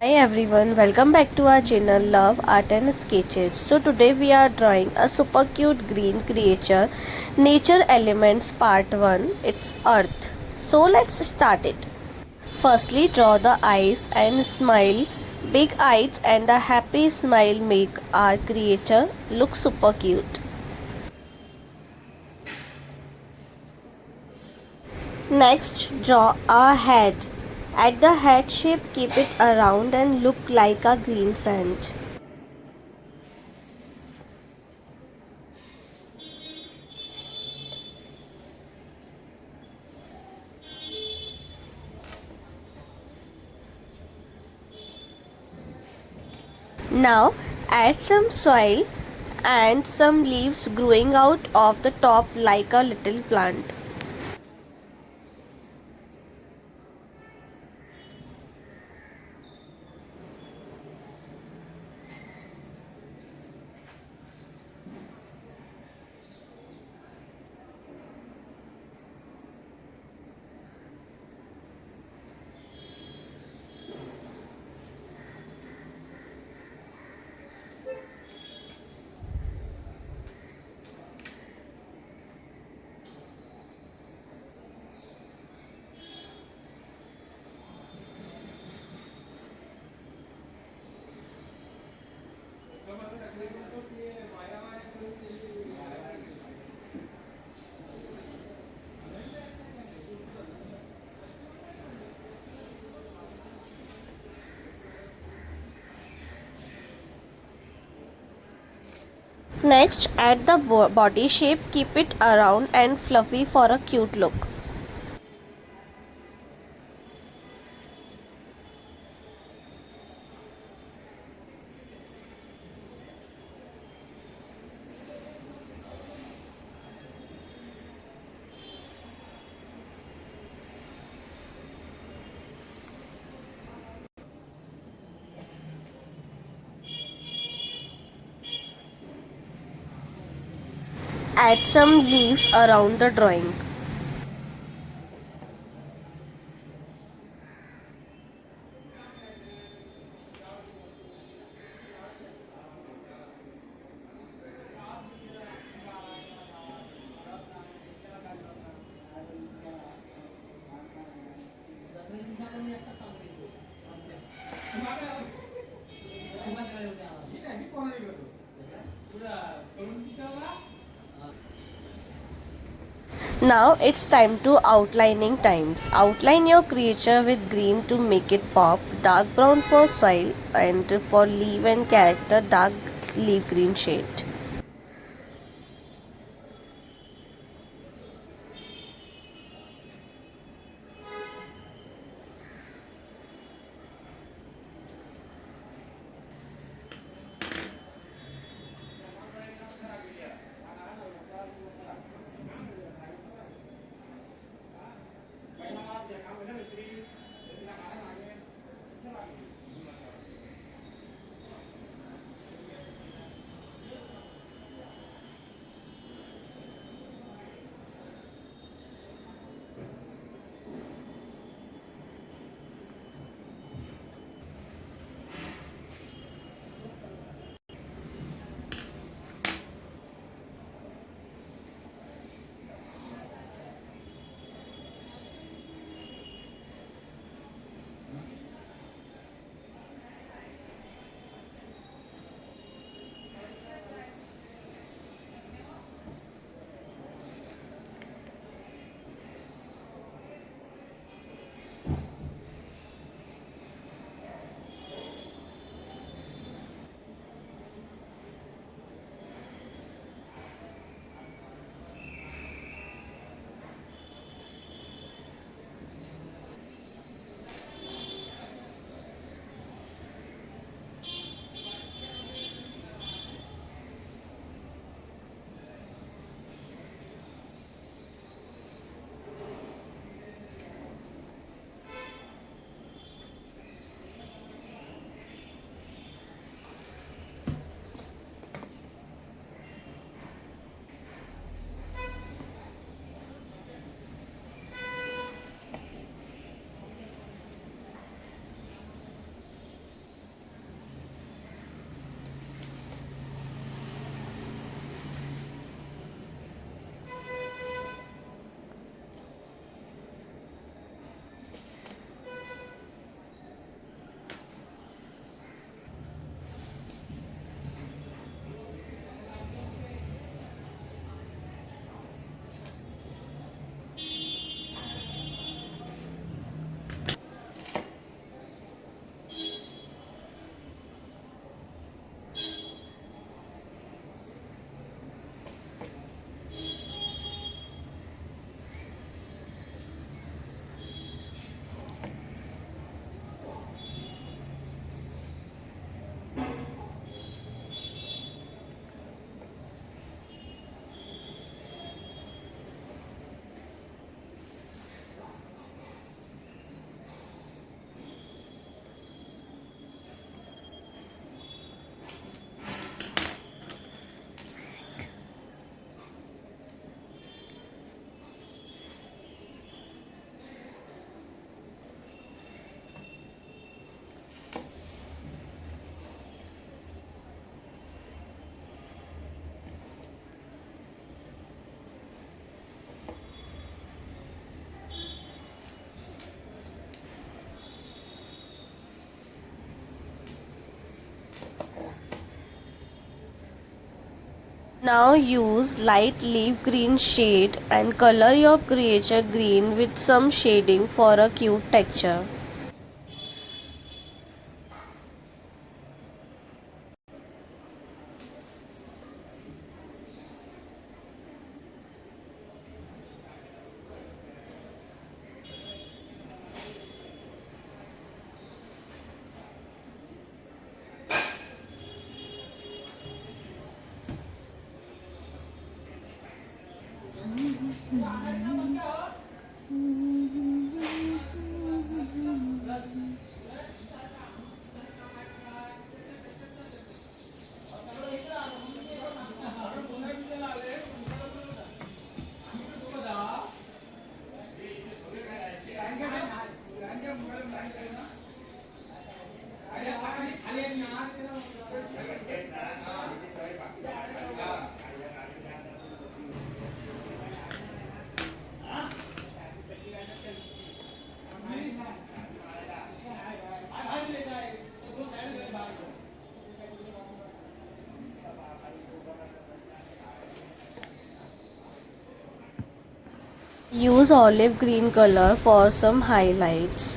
Hi everyone, welcome back to our channel Love Art and Sketches. So today we are drawing a super cute green creature, Nature Elements Part 1. It's Earth. So let's start it. Firstly draw the eyes and smile. Big eyes and a happy smile make our creature look super cute. Next draw a head. At the head shape keep it around and look like a green friend. Now add some soil and some leaves growing out of the top like a little plant. Next add the body shape, keep it around and fluffy for a cute look. Add some leaves around the drawing. Now it's time to outlining times. Outline your creature with green to make it pop, dark brown for soil, and for leaf and character dark leaf green shade. Now use light leaf green shade and color your creature green with some shading for a cute texture. Use olive green color for some highlights.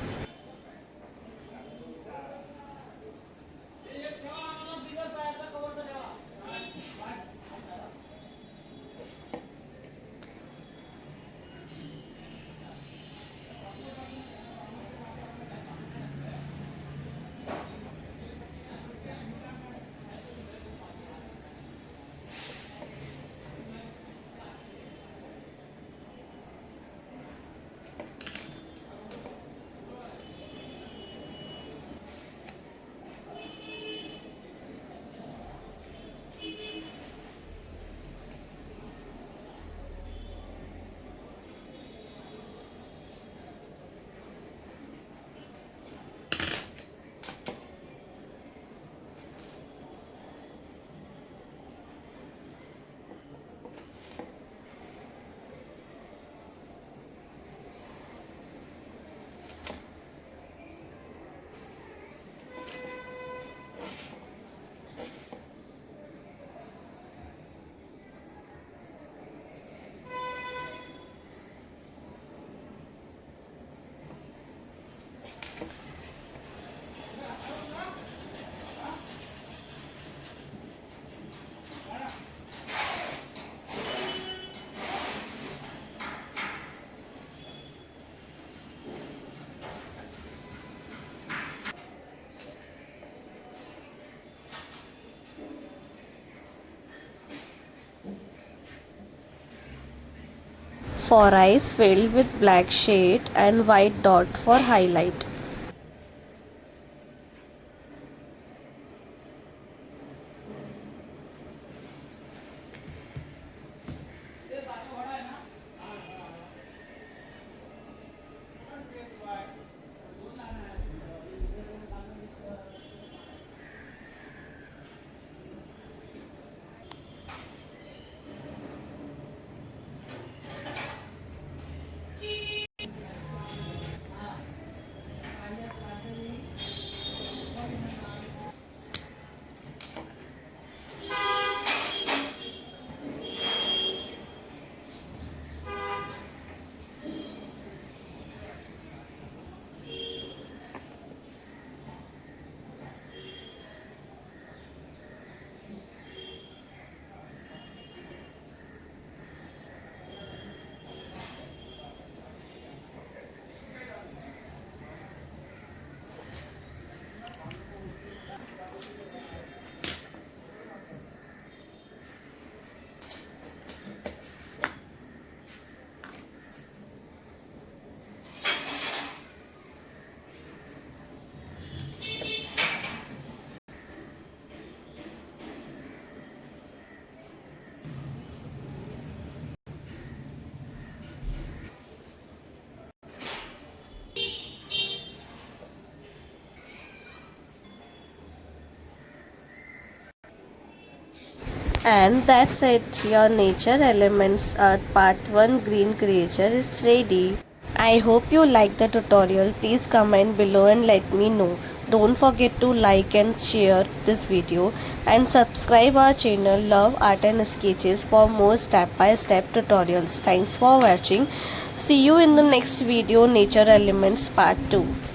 For eyes filled with black shade and white dot for highlight. And that's it, your nature elements earth part 1 green creature is ready. I hope you liked the tutorial. Please comment below and let me know. Don't forget to like and share this video and subscribe our channel Love Art and Sketches for more step-by-step tutorials. Thanks for watching. See you in the next video, Nature Elements Part 2.